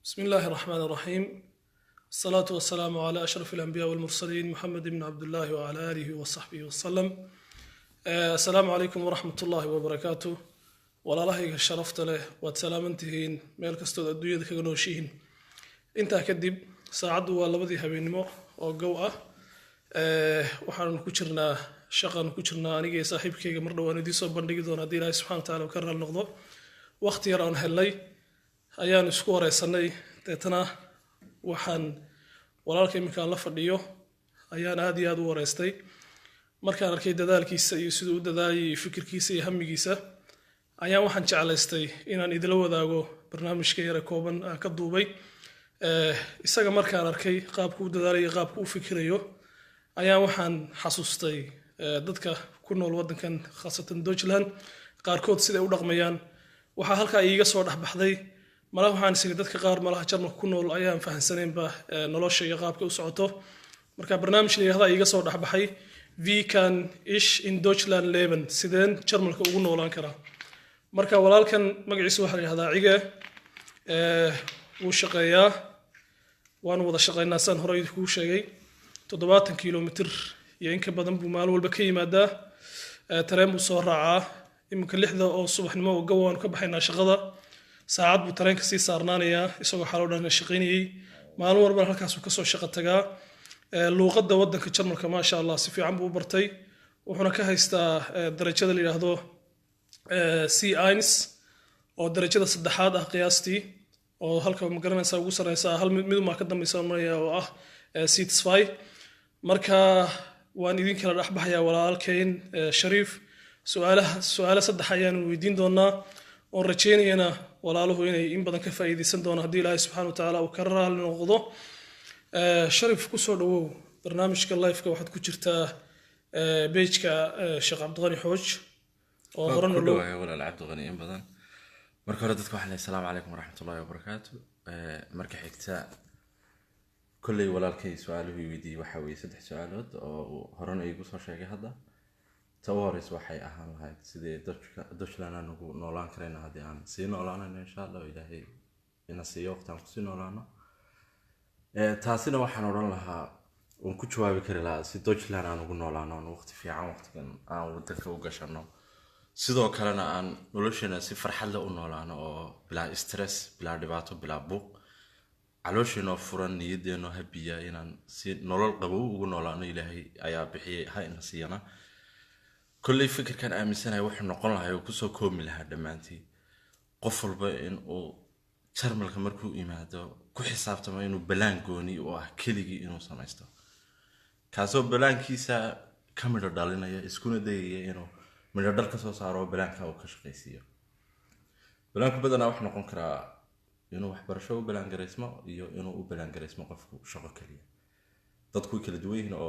بسم الله الرحمن الرحيم. الصلاة والسلام على أشرف الأنبياء والمرسلين محمد بن عبد الله وعلى آله وصحبه وسلم. السلام عليكم ورحمة الله وبركاته. ولا الله شرفت له وتسلامنتهين مالك استود الدنيا ذيك جنوشين. أنت كدب ساعد ولا بدي هبينمو أو جوء وحنا نكشرنا شقا نكشرنا أنا صاحب كي مرة وأنا دي صوب بندقي دون هدي الله سبحانه وتعالى وكرر النقطة وقت يرون هاللي ayaan isku wareysanay deetana waxaan walaalkay markaan la fadhiyo ayaan aad iyo aad u wareystay markaan arkay dadaalkiisa iyo sidoo uu dadaalay fikirkiisa iyo hamigiisa ayaan waxaan jeclaystay inaan idila wadaago barnaamijka yar kooban ka duubay isaga markaan arkay qaabku uu dadaalay qaabku uu fikirayo ayaan waxaan xasuustay dadka ku nool wadankan khaasatan Deutschland qaarkood sida ay u dhaqmayaan waxa halka iiga soo dhaxbaxday malaha waxaan isagay dadka qaar malaha jarmalka ku nool ayaan fahansaneenba nolosha iyo qaabka u socoto marka barnaamijka leeyahay iiga soo dhaxbaxay wie kann ich in Deutschland leben sideen jarmalka ugu noolaan karaa marka walaalkan magaciisa waxa la yiraahdaa Cige uu shaqeeyaa waan wada shaqeynaa san hore idinku sheegay 70 kilomitir iyo in ka badan buu maalin walba ka yimaadaa tareen buu soo raacaa imka 6 oo subaxnimo oo gawaan ka baxaynaa shaqada saacad buu tareenka sii saarnaanayaa isagoo xal oo dhan shaqeynayay maalin walba halkaas uu ka soo shaqo tagaa luqadda wadanka Jarmalka ma sha Allah si fiican buu bartay wuxuuna ka haystaa darajada la yiraahdo C1 oo darajada saddexaad ah qiyaastii oo halka ma garanaysaa ugu sareysa hal mid ma ka dambaysa oo ah C2 marka waan idin kala dhaxbaxaya walaalkeen Shariif su'aalaha saddex ayaan weydiin doonaa oo rajeynayna walaaluhu inay in badan ka faa'iideysan doonaan hadii Ilaahay subhanahu wa ta'ala uu ka raali noqdo Shariif ku soo dhawow barnaamijka live-ka waxaad ku jirtaa page-ka Sheekh Cabdiqani Xooj oo horan loo walaal Cabdiqani in badan marka hore dadka waxaan assalaamu calaykum waraxmatullaahi wabarakaatu marka xigta kulli walaalkay su'aaluhu weydiiyay waxa weeye saddex su'aalood oo horan igu soo sheegay hadda tawaaris waxay ahaan lahayd sidee Deutschland aanu noolaan karayna hadii aan si noolaanayno insha Allah Ilaahay ina siiyo waqtan ku si noolaano taasina waxaan oran lahaa oo ku jawaabi kari lahaa si Deutschland aanu ugu noolaano waqti fiican waqtigan aan wadanka u gashano sidoo kalena aan noloshana si farxad leh u noolaano oo bila stress bila dhibaato bila buuq calooshina furan niyadeena habiya inaan si nolol qabow ugu noolaano Ilaahay ayaa bixiyay ha ina siiyana كل فكر كان آمنسنا وإحنا نقولها وكسو كومي لها دمانتي قفل بقى إنه ترمل كمركو إيماده كحساب تما إنه بلان كوني وأكلي إنه سمعته كاسو بلان كيسا كاميرا دالنا يا إسكون ده إنه من الدرك صاروا بلان كاو كشقيسية بلان كبدنا وإحنا نقول إنه وحبرشوا بلان جريسما إنه بلان جريسما قفكو شغل كليه تدخل كل دوي هنا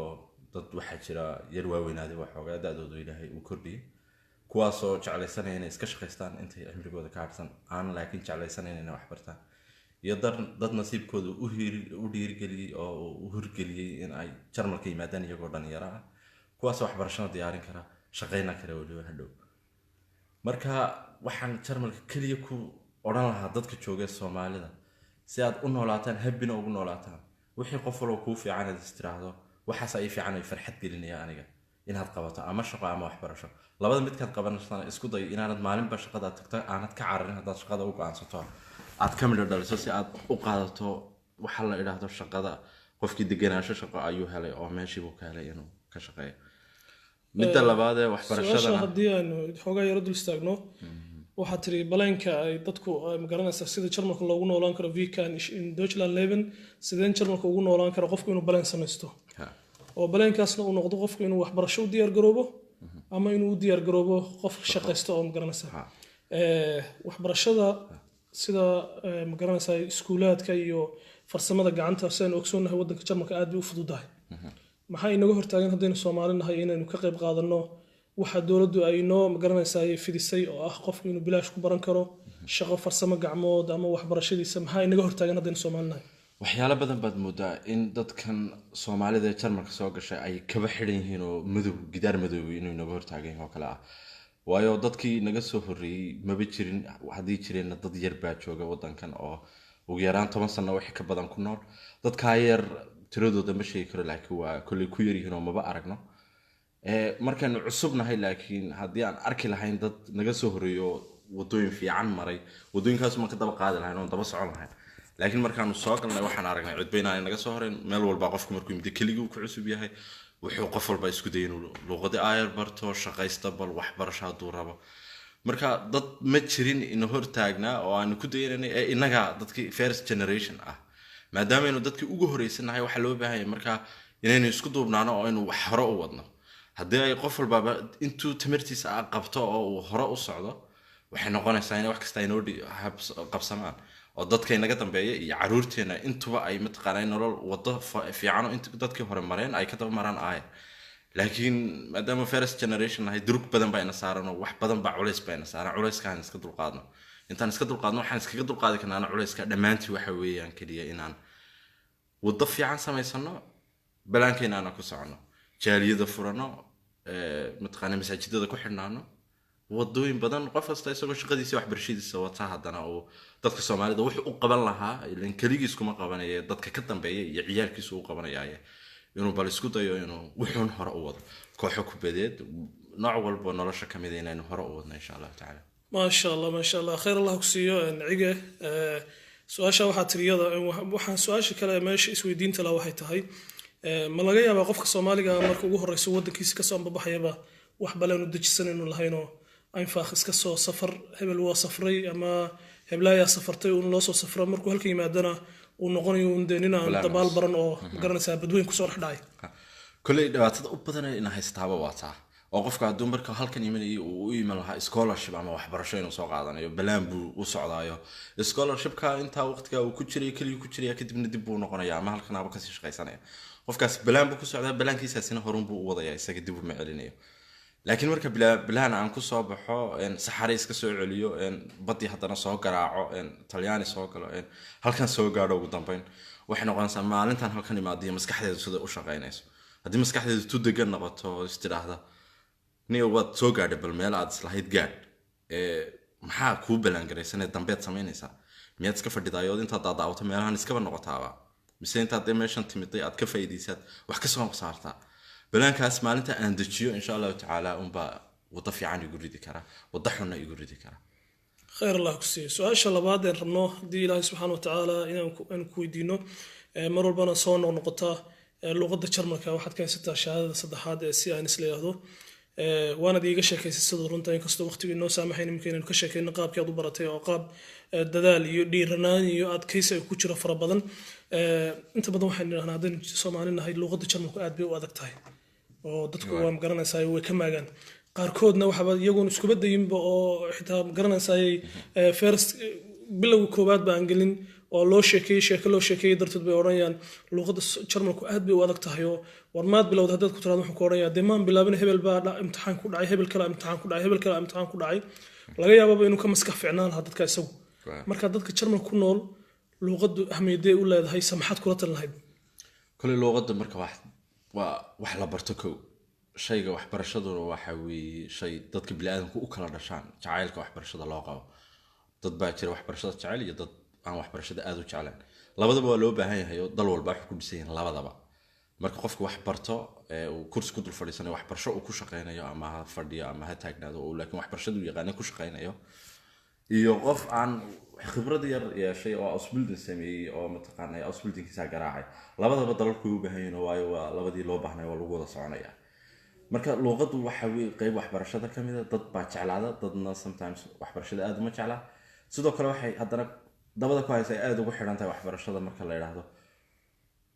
dad waxa jira yar waaweynaaday waxoogaa daadoodu Ilaahay uu kordhiyay kuwaasoo jeclaysanaya inay iska shaqeystaan intay cimrigooda ka harsan aan laakiin jeclaysanaya inay wax bartaan iyo dad nasiibkooda u dhiirigeliyay oo u hurgeliyay in ay Jarmalka yimaadaan iyagoo dhalinyaro ah kuwaasoo waxbarashada diyaarin kara shaqeyna kara waliba hadhow marka waxaan Jarmalka kaliya ku oran lahaa dadka jooga Soomaalida si aad u noolaataan habina ugu noolaataan wixii qof walba ku fiican aad istiraahdo waxaas ay fiican ay farxad gelinaya aniga inaad qabato ama shaqo ama waxbarasho labada mid ka qabanaysan isku day inaanad maalinba shaqada tagto aanad ka cararin hadaad shaqada u go'aansato aad ka mid dhaliso si aad u qaadato waxa la yiraahdo shaqada qofkii deganaansho shaqo ayuu helay oo meeshii uu ka helay inuu ka shaqeeyo midda labaad ee waxbarashada hadii aan xogaa yar dul istaagno waxa tiri baleenka ay dadku ma garanaysaa sida Jarmalka loogu noolaan karo wie kann ich in Deutschland leben sideen Jarmalka ugu noolaan karo qofku inuu baleen samaysto oo baleenkaasna uu noqdo qofku inuu waxbarasho u diyaar garoobo ama inuu u diyaar garoobo qof shaqeysto oo ma garanaysaa waxbarashada sida ma garanaysaa iskuulaadka iyo farsamada gacanta saan ogsoonahay wadanka Jarmalka aad u fududahay maxay inaga hortaagan hadaynu Soomaalinahay inaynu ka qayb qaadano waxa dawladdu ay noo ma garanaysaa fidisay oo ah qofku inuu bilaash ku baran karo shaqo farsamo gacmood ama waxbarashadiisa maxay inaga hortaagan hadaynu Soomaalinahay waxyaalo badan baad moodaa in dadkan Soomaalida ee Jarmalka soo gashay ay kaba xiran yihiin oo madow gidaar madow inuu naga hortaagan yahay oo kala ah waayo dadkii naga soo horreeyay maba jirin hadii jireen dad yar baa jooga wadankan oo ugu yaraan 10 sano wixii ka badan ku nool dadka yar tiradooda ma sheegi karo laakiin waa kulli ku yar yihiin oo maba aragno markaan cusubnahay laakiin haddii aan arki lahayn dad naga soo horeeyo wadooyin fiican maray wadooyinkaas ma ka daba qaadi lahayn oo daba socon lahayn laakiin markaan soo galnay waxaan aragnay cid naga soo horeen meel walba qofku markuu imid keligii ku cusub yahay wuxuu qof walba isku dayay inuu luqada ayar barto shaqaysta bal waxbarasho hadduu rabo marka dad ma jirin in hor taagnaa oo aan ku dayanay inaga dadkii first generation ah maadaama inuu dadkii ugu horeysanahay waxa loo baahan yahay marka inaynu isku duubnaano oo inuu wax hore u wadno haddii ay qof walba intuu tamartiisa qabto oo uu hore u socdo waxay noqonaysaa in wax kasta inoo qabsamaan oo dadka inaga dambeeya iyo caruurteena intuba ay mataqaanay nolol wado fiican oo inta dadkii hore mareen ay ka daba maraan laakiin maadaama first generation ahay durug badan baa ina saaran oo wax badan baa culays baa ina saaran culayska iska dulqaadno intaan iska dulqaadno waxaan iskaga dulqaadi karnaa culayska dhammaantii waxa weeyaan kaliya inaan wado fiican samaysano balaankeenna aan ku socono jaaliyada furano mataqaanay masaajidada ku xidhnaano wadooyin badan qof kasta isagoo shaqadiisa waxbarashadiisa wata haddana oo dadka Soomaalida wuxuu u qaban lahaa ilaan kaligiis kuma qabanaya dadka ka dambeeya iyo ciyaalkiisu u qabanaya inuu bal isku dayo inuu wuxuu hore u wado kooxo ku badeed nooc walba nolosha kamid ah inaynu hore u wadno insha Allah taala ما شاء الله خير الله كسيو عيقه سؤاشا waxaa tiriyada waxaan su'aasha kale meesha isweydiinta la waxay tahay ma laga yaabaa qofka Soomaaliga marka ugu horeyso wadankiisa ka soo baxayaba wax balan u dajisan inuu lahayno ay faakh iska soo safar hebel waa safray ama heblaaya safartay uu loo soo safro markuu halka yimaadana uu noqonayo indeena dabaal baran oo garanaysa badweyn ku soo dhaxdhay kulay dhawaatada u badan in haystaaba waataa oo qofka hadduu marka halkan imanayay uu u iman lahaa scholarship ama waxbarasho inuu soo qaadanayo balaan buu u socdaayo scholarshipka inta waqtiga uu ku jiray kaliya ku jiray kadibna dib buu noqonayaa ama halkan aaba ka sii shaqaysanaya qofkaas balaan buu ku socdaa balaankiisaasina horun buu u wadayaa isaga dib u macelinayo laakiin marka bilaan aan ku soo baxo saxare iska soo celiyo badi haddana soo garaaco talyaani soo galo halkan soo gaadho ugu dambeyn waxay noqonaysaa maalintan halkan imaadiyo maskaxdeedu sida u shaqaynayso haddii maskaxdeedu tu degan noqoto istiraahda niyo wad soo gaadhay bal meel aad islahayd gaadh maxaa kuu balaan garaysanee dambeed samaynaysaa miyaad iska fadhidayo intaad daadaawato meelahan iskaba noqotaaba mise intaad meeshan timiday aad ka faa'iidaysaad wax ka soo saartaa balaankaas maalinta aan dejiyo insha Allah taala unba wada fiican igu ridi kara wada xun igu ridi kara خير الله كسي سؤال شلباد ربنا دي الله سبحانه وتعالى إن كويدينه مر ربنا صون نقطة اللغة الشرمكة واحد كان ستة شهادة صدحات سي أن سليه هذا وانا دي قشة كيس الصدر انت ينقصد وقت بأنه سامحين يمكن أن كشة كي نقاب كيادو براتي وقاب ددال يديرنان يؤد كيس يكوشر فربضن انت بدو حين أنا هذين سامعين هاي اللغة الشرمكة قاعد بيو أدك تاي ودتكو ومقرنا ساي وكما كان qaarkoodna waxa iyagu isku badayinba oo xitaa garanaysaay first bilow koobaad baan gelin oo loo sheekay darteed bay oranayaan luqadda Jarmalku aad bay u adag tahay oo warmaad bilowda hadda ku tiraado wuxuu ku oranayaa deemaan bilaabin hebel baa imtixaan ku dhacay hebel kala imtixaan ku dhacay laga yaabo inuu ka maskax fiicnaan lahaa dadka isagu marka dadka Jarmalku ku nool luqaddu ahmiyadee u leedahay samaxad kula talinayd kulli luqadda marka wax la barto kow shayga waxbarashaduna waxa weeye shay dadka bini'aadamku u kala dhashaan jacaylka waxbarashada loo qabo dad baa jira waxbarashada jacayl iyo dad aan waxbarashada aad u jeclaan labadaba waa loo baahan yahay oo dal walba wax ku dhisan yahay labadaba marka qofku wax barto uu kursi ku dul fadhiisanayo waxbarasho uu ku shaqeynayo ama ha fadhiyo ama ha taagnaado oo laakiin waxbarashadu yaqaan ku shaqeynayo iyo qof aan khibrad yar yeeshay oo ausbildin sameeyay oo mataqaanay ausbildinkiisa garaacay labadaba dalalku u baahan yihiin waayo waa labadii loo baahnay waa lagu wada soconaya marka luqaddu waxa weey qayb waxbarashada kamid ah dad baa jeclaada dadna sometimes waxbarashada aad uma jecla sidoo kale waxay haddana dabada ku haysaa aad ugu xiran tahay waxbarashada marka la yiraahdo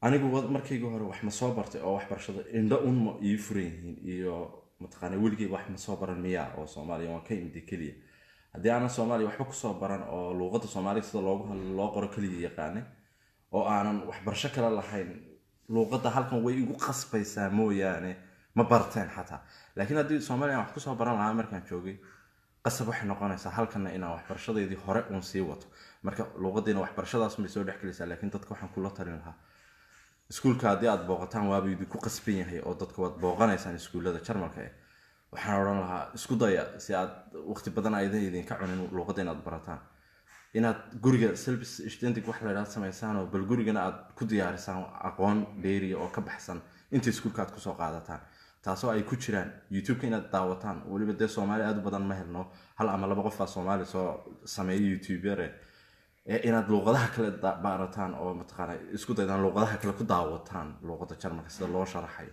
anigu markaygu hore wax ma soo bartay oo waxbarashada indha ma ii furan yihiin iyo mataqaanay weligii wax ma soo baran miya oo Soomaaliya waan ka imid kaliya haddii aanan Soomaaliya waxba ku soo baran oo luqadda Soomaaliga sida loo qoro kaliya yaqaanay oo aanan waxbarasho kale lahayn luqadda halkan way igu qasbaysaa mooyaane ma barteen xataa laakiin haddii Soomaaliya wax ku soo baran lahaa markaan joogay qasab waxay noqonaysaa halkan inaan waxbarashadeedii hore uun sii wato marka luqadeena waxbarashadaas ma soo dhaxkilaysaa laakiin dadka waxaan kula talin lahaa iskuulka haddii aad booqataan waa buu ku qasban yahay oo dadka waad booqanaysaan iskuulada Jarmalka waxaan oran lahaa isku daya si aad waqti badan idin ka cunin luqadeena aad barataan inaad guriga self studentic wax la yiraahdo sameysaan oo bal gurigana aad ku diyaarisaan aqoon dheeri oo ka baxsan inta iskuulka aad ku soo qaadataan taasoo ay ku jiraan youtube-ka inaad daawataan waliba dee Soomaali aad u badan ma helno hal ama laba qof Soomaali soo sameeyay youtuber inaad luqadaha kale baarataan oo mataqaanay isku daydaan luqadaha kale ku daawataan luqada Jarmalka sida loo sharaxayo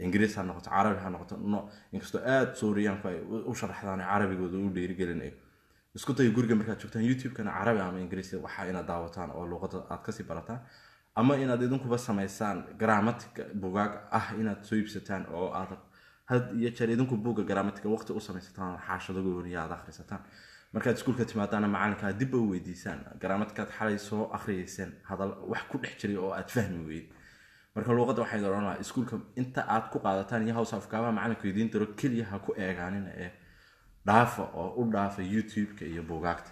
Ingiriis ha noqoto Carabi ha noqoto inkastoo aad Suuriyaanku ay u sharaxdaan Carabigooda u dhiirigelinayo isku day guriga markaad joogtaan YouTube-kana Carabi ama Ingiriisi waxa inaad daawataan oo luqada aad ka sii barataan ama inaad idinkuba sameysaan grammatic buugaag inaad soo iibsataan oo aad had iyo jeer idinku buuga grammatic waqti u sameysataan xaashado gooniya aad akhrisataan markaad iskuulka timaadaan macalinka dib u weydiisaan grammatic xalay soo akhriyeyseen hadal wax ku dhex jiray oo aad fahmi weyd marka luqada waxay doonaa iskuulka inta aad ku qaadataan iyo house of kaaba macalinka idin diro kaliya ha ku eegaanin dhaafa oo u dhaafa YouTube-ka iyo buugaagta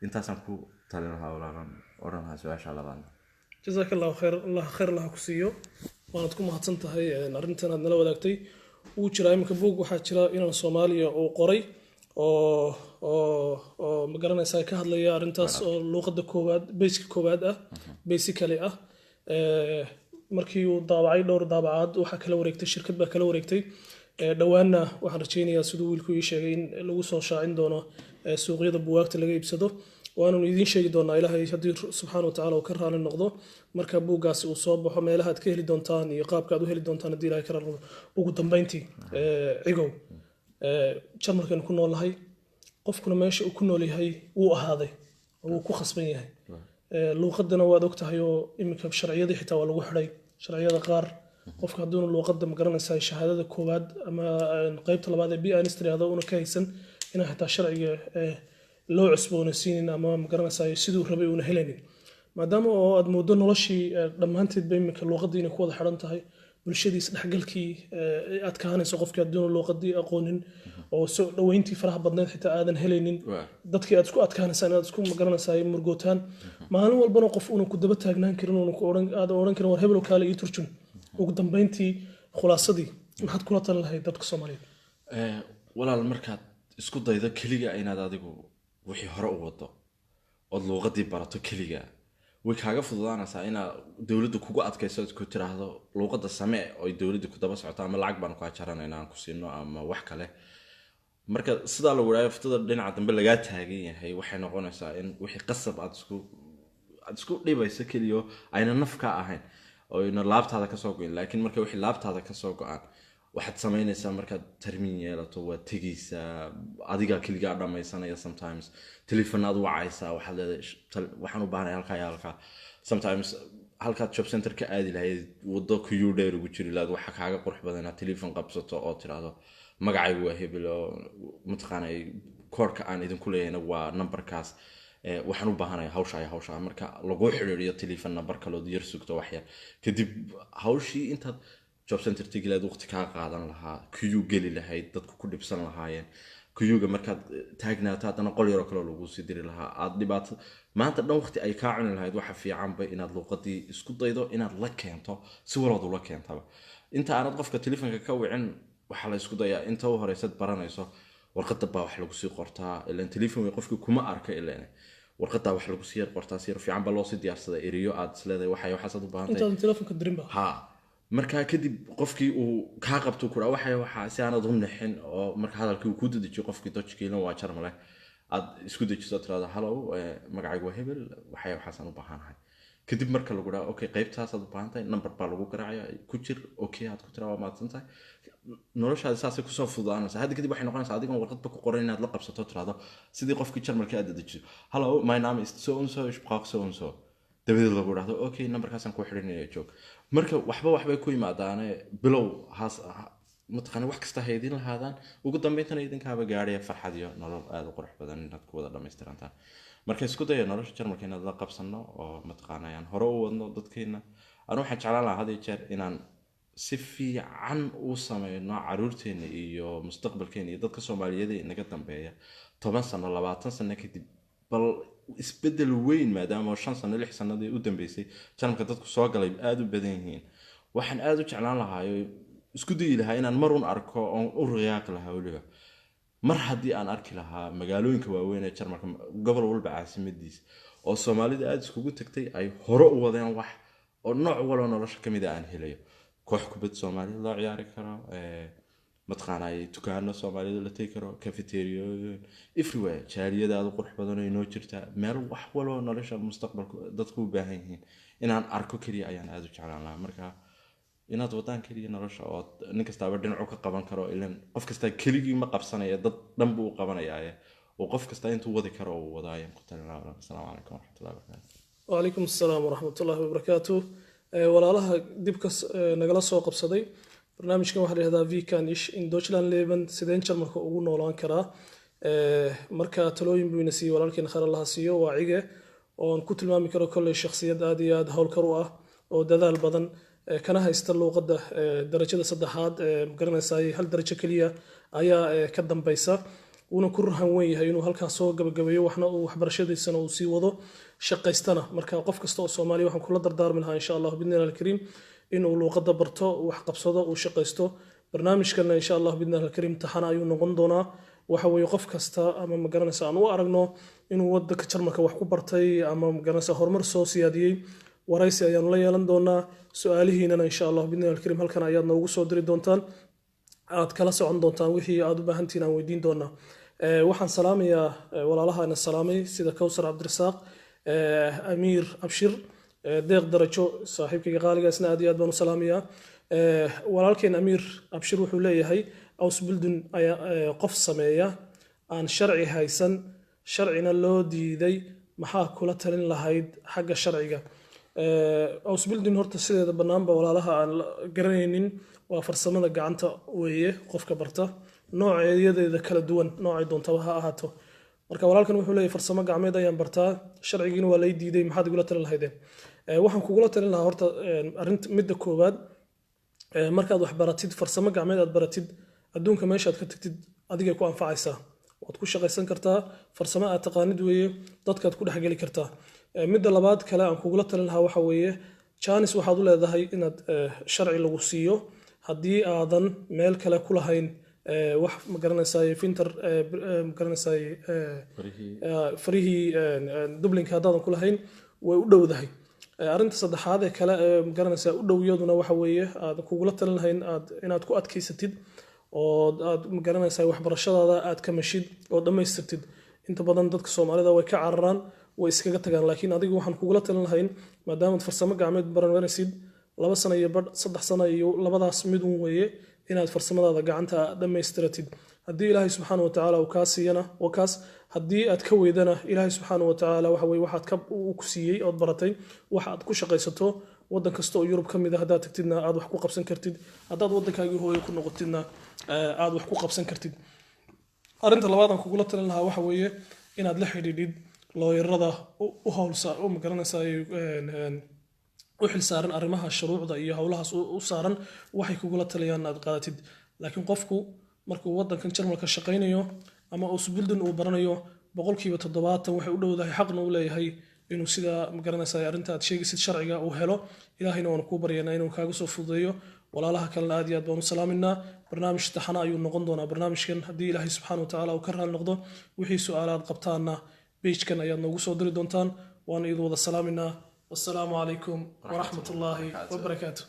intaasaan ku talin lahaa oran su'aasha labaad جزاك الله خير الله خير الله كسيو وانا تكون mahadsantahay arintan aad nala wadaagtay uu jira imka buug waxa jira inaan Soomaaliya oo qoray oo magaranaysa ka hadlaya arintaas oo luqada koowaad basically markii uu daabacay dhowr daabacaad waxa kala wareegtay shirkad baa kala wareegtay dhawaana waxaan rajeynayaa sidoo wiilku ii sheegay in lagu soo shaacin doono suuqyada buugaagta laga iibsado waanu idin sheegi doonaa ilaahay hadii subxaanahu wa ta'aala uu ka raali noqdo marka buugaasi uu soo baxo meelaha aad ka heli doontaan iyo qaabka aad u heli doontaan hadii ilaahay ka raali noqdo ugu dambeyntii cigow Jarmalkan ku noolahay qofkuna meesha uu ku nool yahay wuu ahaaday oo ku khasban yahay luqadana waad ogtahay oo imika sharciyada xitaa waa lagu xiray sharciyada qaar qofka hadduu luqadda ma garanaysaa shahaadada koowaad ama qaybta labaad ee BA Ministry una ka haysan inay xitaa sharciga loo cusboonaysiin ama ma garanaysaa sidoo rabay una helanin maadaama oo aad moodo noloshii dhamaanteed bay imika luqadda inay ku wada xiran tahay bulshadiis dhaxgalkii aad ka hanayso qofka hadduu luqadii aqoonin oo soo dhaweyntii faraha badneed xitaa aadan helaynin dadkii aad isku adkaanaysan aad isku ma garanaysaa murgootaan maalin walbana qof uu ku daba taagnaan karin oo ku oran karin war hebel kale ii turjun ugu dambeyntii khulaasadii maxaad kula talin lahayd dadka Soomaaliyeed walaal markaad isku daydo kaliya inaad adigu wixii hore u wado oo luqadii barato kaliya way kaaga fududaanaysaa inaad dawladdu kugu adkayso ku tiraahdo luqadda samee oo dawladdu ku daba socoto ama lacag baan ku ajaranaynaa ku siino ama wax kale marka sida lagu raayo ftada dhinaca dambe laga taagan yahay waxay noqonaysaa in wixii qasab aad isku dhibayso kaliya ayna nafka ahayn oo ina laabtaada ka soo go'in laakiin marka wixii laabtaada ka soo go'an waxaad sameynaysaa markaad tarmiin yeelato waa tegaysaa adiga kaliya dhamaysanaya sometimes telefonaad wacaysaa waxaad leedahay waxaan u baahanahay halka sometimes halkaad job center ka aadi lahayd wado kuyu dheer ugu jiri lahayd waxa kaaga qurux badan inaad telefoon qabsato oo tiraahdo magacaygu waa hebel oo mataqaanay koodka aan idinku leeyahayna waa numberkaas waxaan u baahanahay hawsha marka lagu xiriiriyo telefoon number kale oo yar sugto wax yar kadib hawshii intaad job center tigilaad waqti ka qaadan lahaa kuyu gali lahayd dadku ku dhibsan lahaayeen kuyuga markaad taagnaato hadana qol yar oo kale lagu sii diri lahaa aad dhibaato maanta dhan waqti ay ka cuni lahayd waxa fiican bay inaad luqadii isku daydo inaad la keento si walba la keentaba inta aanad qofka telefoonka ka wicin waxa la isku dayaa inta uu horeysad baranayso warqadda baa wax lagu sii qortaa ilaa telefoon way qofku kuma arka ilaa warqadda wax lagu sii qortaa si fiican baa loo sii diyaarsaday eriyo aad isleedahay waxaad u baahan tahay inta telefoonka dirinba marka kadib qofkii uu ka qabto ku waxa si aanad u nixin oo marka hadalkii uu ku dedejiyo qofkii Dutchkiina waa Jarmalay aad isku dejiso tirada hello magacaygu waa hebel waxaan u baahanahay kadib marka lagu dhaho okay qaybtaas aad u baahan tahay number baa lagu garaacaya ku jir okay aad ku tiraa waa maadsantahay noloshaada saasay ku soo fududaanaysaa hadda kadib waxay noqonaysaa adiga warqadba ku qoran inaad la qabsato tirado sidii qofkii Jarmalka aad dedejiso hello my name is so and so ich brauche so and so dabadeed lagu dhaho okay numberkaasaan ku xiriirinayaa joog marka waxbay ku yimaadaan bilow mataqaan wax kasta haydin lahaadaan ugu dambeyntina idinkaaba gaaraya farxad iyo nolol aad u qurux badan inaad ku wada dhameystirantaan marka isku daya nolosha Jarmalka inaad la qabsano oo mataqaanayaan hore u wadno dadkeena anu waxaan jeclaan lahaa hadii jeer inaan si fiican u sameeyno caruurteena iyo mustaqbalkeena iyo dadka Soomaaliyeed ee naga dambeeya 10 sano 20 sano kadib bal isbedel weyn maadaama 5 sano 6 sanadii u dambeysay Jarmalka dadku soo galay aad u badan yihiin waxaan aad u jeclaan lahaa isku dayi lahaa inaan marun arko oo u riyaaq lahaa waliba mar haddii aan arki lahaa magaalooyinka waaweyn ee Jarmalka gobol walba caasimadiisa oo Soomaalida aad iskugu tagtay ay hore u wadeen wax oo nooc walba nolosha kamid ah aan helayo koox kubad Soomaalida loo ciyaari karo matqaanay dukaano Soomaalida la tagi karo cafeteria everywhere jaaliyada aad u qurux badan oo inoo jirta meel wax walba nolosha mustaqbalka dadku u baahan yihiin inaan arko kaliya ayaan aad u jeclaan lahaa marka inaad wadaan kaliya nolosha oo nin kastaaba dhinac ka qaban karo ilaan qof kasta keligii ma qabsanaya dad dhan buu qabanayaa oo qof kasta intuu wadi karo uu wadaayo ku talinayo assalaamu calaykum waraxmatullaahi wabarakaatuh wa calaykum assalaam waraxmatullaahi wabarakaatuh walaalaha dibkas nagala soo qabsaday barnaamijkan waxa la yiraahdaa wie kann ich in Deutschland leben sideen Jarmalka ugu noolaan karaa marka talooyin buu ina siiyay walaalkeen khayr Allah siiyo waacige oo aan ku tilmaami karo kulli shakhsiyad aad iyo aad hawlkar u ah oo dadaal badan kana haysta luqadda darajada saddexaad magaranaysaa hal darajo kaliya ayaa ka dambaysa una ku rahan weyn yahay inuu halkaas soo gabagabeeyo waxna uu waxbarashadiisana uu sii wado shaqaystana marka qof kasta oo Soomaali waxaan kula dardaarmi lahaa insha Allah bidnaa al-kariim inuu luqadda barto wax qabsado uu shaqaysto barnaamijkan insha Allah bidnaa al-kariim taxana ayuu noqon doonaa waxa weeye qof kasta ama magaranaysaa aan u aragno inuu waddanka Jarmalka wax ku bartay ama magaranaysaa horumar soo siyaadiyay waraysi ayaan la yeelan doonaa su'aalihiinana insha Allah bidnaa al-kariim halkan ayaad noogu soo diri doontaan aad kala socon doontaan wixii aad u baahantiin aan weydiin doonaa waxaan salaamayaa walaalaha ina salaamay sida Kawsar Cabdirasaaq Amiir Abshir deeq darajo saaxiibkayga qaaligaasna aad iyo aad baan u salaamayaa walaalkeen Amiir Abshir wuxuu leeyahay Ausbildung ayaa qof sameeya aan sharci haysan sharcina loo diiday maxaa kula talin lahayd xagga sharciga Ausbildung horta sideeda banaanba walaalaha aan garanaynin waa farsamada gacanta weeye qofka barta nooceeyadeeda kala duwan noocay doontaba ha ahaato marka walaalkan wuxuu leeyahay farsamo gacmeed ayaan bartaa sharcigiina waa lay diiday maxaad igula talin lahaydeen waxaan kugula talin lahaa horta arinta midda koowaad markaad wax baratid farsamo gacmeed aad baratid adduunka meeshaad ka tagtid adiga ku anfacaysaa waad ku shaqaysan kartaa farsamo aad taqaanid weeye dadkaad ku dhexgeli kartaa midda labaad kale aan kugula talin lahaa waxa weeye Janice waxaad u leedahay inaad sharci lagu siiyo haddii aadan meel kale ku lahayn wax ma garanaysaa finter ma garanaysaa farihii dublinka haddaadan ku lahayn way u dhowdahay arinta saddexaad ee kale ma garanaysaa u dhowyaduna waxa weeye aad kugula talin lahayn inaad ku adkaysatid oo aad ma garanaysaa waxbarashadaada aad ka mashid oo dhammaystirtid inta badan dadka Soomaalida way ka cararaan way iskaga tagaan laakiin adigu waxaan kugula talin lahayn maadaama farsamo gacmeed baranaysid 2 sano iyo 3 sano iyo labadaas mid weeye inaad farsamadaada gacanta dhammaystiratid haddii Ilaahay subxaanahu wa ta'aala uu ka siiyana wakaas haddii aad ka weydana Ilaahay subxaanahu wa ta'aala waxa weeye waxaad ka ku siiyay oo baratay wax aad ku shaqaysato waddan kasta oo Yurub kamid ah hadaad tagtidna aad wax ku qabsan kartid hadaad waddankaagii hooyo ku noqotidna aad wax ku qabsan kartid arinta labaad aan kugula talin lahaa waxa weeye inaad la xiriidid looyarada u hawlsa oo ma garanaysaa u xilsaaran arrimaha shuruucda iyo hawlahaas u saaran waxay kugula taliyaan aad qaadatid laakiin qofku markuu waddankan Jarmalka shaqaynayo ama Ausbildung uu baranayo 70% waxay u dhowdahay xaqna u leeyahay inuu sida ma garanaysaa arrinta aad sheegaysid sharciga uu helo ilaahayna waan ku baryaynaa inuu kaaga soo fududeeyo walaalaha kalena aad iyo aad baan u salaaminaa barnaamij taxana ayuu noqon doonaa barnaamijkan haddii Ilaahay subxaanahu wa ta'aala uu ka raali noqdo wixii su'aalaad qabtaana page-kan ayaad noogu soo diri doontaan waan idin wada salaaminaa والسلام عليكم ورحمة الله وبركاته